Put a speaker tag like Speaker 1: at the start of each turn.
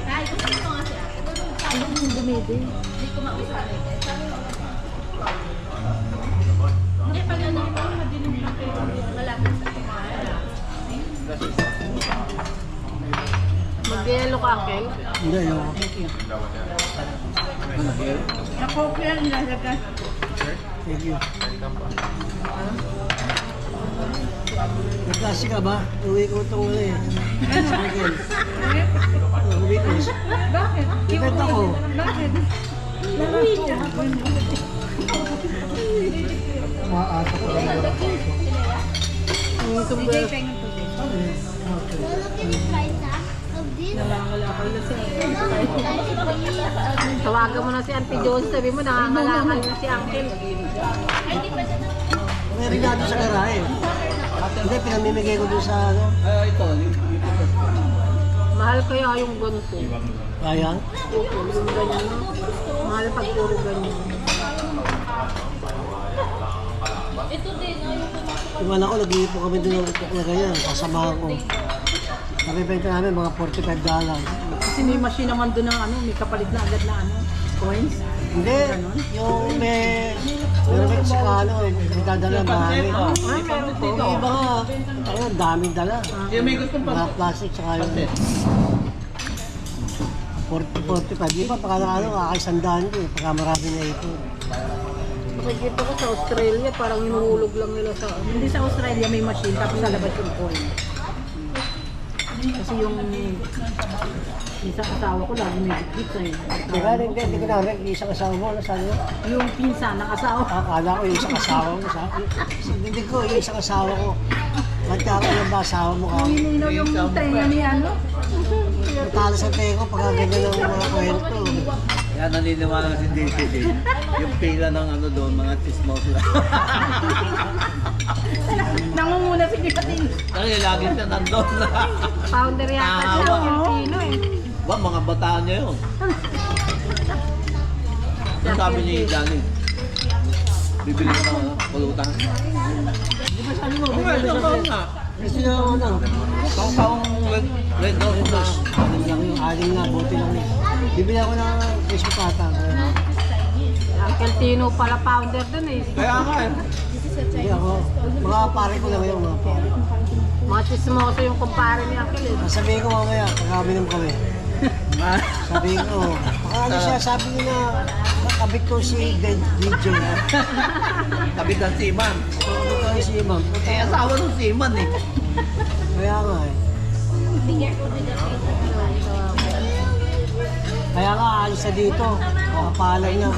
Speaker 1: Ay, gusto ko nga siya.
Speaker 2: Ano yung dumidi?
Speaker 1: Hindi ko mausa. Hindi, pag ano, madilim na kayo. Malapit sa kumara.
Speaker 2: Mag-yelo ka, Kel?
Speaker 3: Hindi, yun.
Speaker 2: Ako, Kel, nilalagay.
Speaker 3: Thank you. Nagklase ka ba? Uwi ko itong ano eh. Sa akin. Uwi ko.
Speaker 2: Bakit?
Speaker 3: Depende ako.
Speaker 2: Bakit?
Speaker 3: Maasa ko lang wala ko.
Speaker 2: Bigay tayo ng tubig. Nangangalakal na siya. Tawagan mo na si Auntie Jones. Sabi mo, nangangalakal na si Uncle.
Speaker 3: May regalo sa garahe. Hindi, pinamimigay ko doon sa ano.
Speaker 2: Mahal kaya yung ganito.
Speaker 3: Kaya?
Speaker 2: Opo, yung ganyan. No? Mahal pag puro ganyan.
Speaker 1: Ito din, ay, yung pumasok.
Speaker 3: Yung anak ko, nag-iipo kami doon na ganyan. Kasamahan ko. Nabibenta namin mga $45.
Speaker 2: Kasi may machine naman doon ng ano, may kapalit na agad na ano, coins.
Speaker 3: Hindi, yung meron sa ano, may dadala marami.
Speaker 2: Meron po.
Speaker 3: Yung iba nga, ang daming dala.
Speaker 4: Yung may gustong
Speaker 3: Mga plastic tsaka yung 40-45. Di ba, pagka ano, kakaisandaan ko eh, pagka marami na ito.
Speaker 2: Nakikita ko sa Australia, parang hinuhulog lang nila sa... Hindi sa Australia may machine, tapos sa labas yung coin. Kasi yung isang asawa ko lagi may bigit sa'yo.
Speaker 3: Hindi ko namin, isang asawa mo, ano sabi mo?
Speaker 2: Yung pinsan ng asawa.
Speaker 3: Akala ko yung isang asawa mo, hindi ko, yung isang asawa ko. Magkakaroon ba asawa mo ka?
Speaker 2: Hininaw yung tenga ni ano.
Speaker 3: Natalo sa tengo pagka ganyan ang mga kwento.
Speaker 4: Yan, naniniwala si DCD. Yung pila ng ano doon, mga chismos lang.
Speaker 2: Nangunguna si Kipatin.
Speaker 4: Kasi lagi siya nandun na.
Speaker 2: Founder yata siya,
Speaker 4: Tawa.
Speaker 2: Filipino eh.
Speaker 4: Mga bataan niya yun. Ang sabi ni Danny, bibili ka ng pulutan.
Speaker 3: Di ba sabi mo,
Speaker 4: Okay,
Speaker 3: bibili
Speaker 4: ito
Speaker 3: siya
Speaker 4: nga.
Speaker 3: Kasi na ano,
Speaker 4: Taong red door na.
Speaker 3: anim lang yung anim na, buti lang eh. Bibili ako ng queso pata.
Speaker 2: Uncle Tino pala founder dun eh.
Speaker 4: Kaya nga eh.
Speaker 3: Hindi ako, mga pare ko lang yung mga pare.
Speaker 2: Mga chismoso yung kumpare ni Uncle eh.
Speaker 3: Sabihin ko mamaya, pagkaminom kami. Sabihin ko, baka ano siya, sabi niya na, nakabit ko si DJ.
Speaker 4: Kabit ng Seaman.
Speaker 3: Nakabit ko si Imam.
Speaker 4: Eh, asawa ng Seaman eh.
Speaker 3: Kaya nga eh.
Speaker 1: Bigyan ko din ang
Speaker 3: Kaya nga, alis na dito. Kapalay na.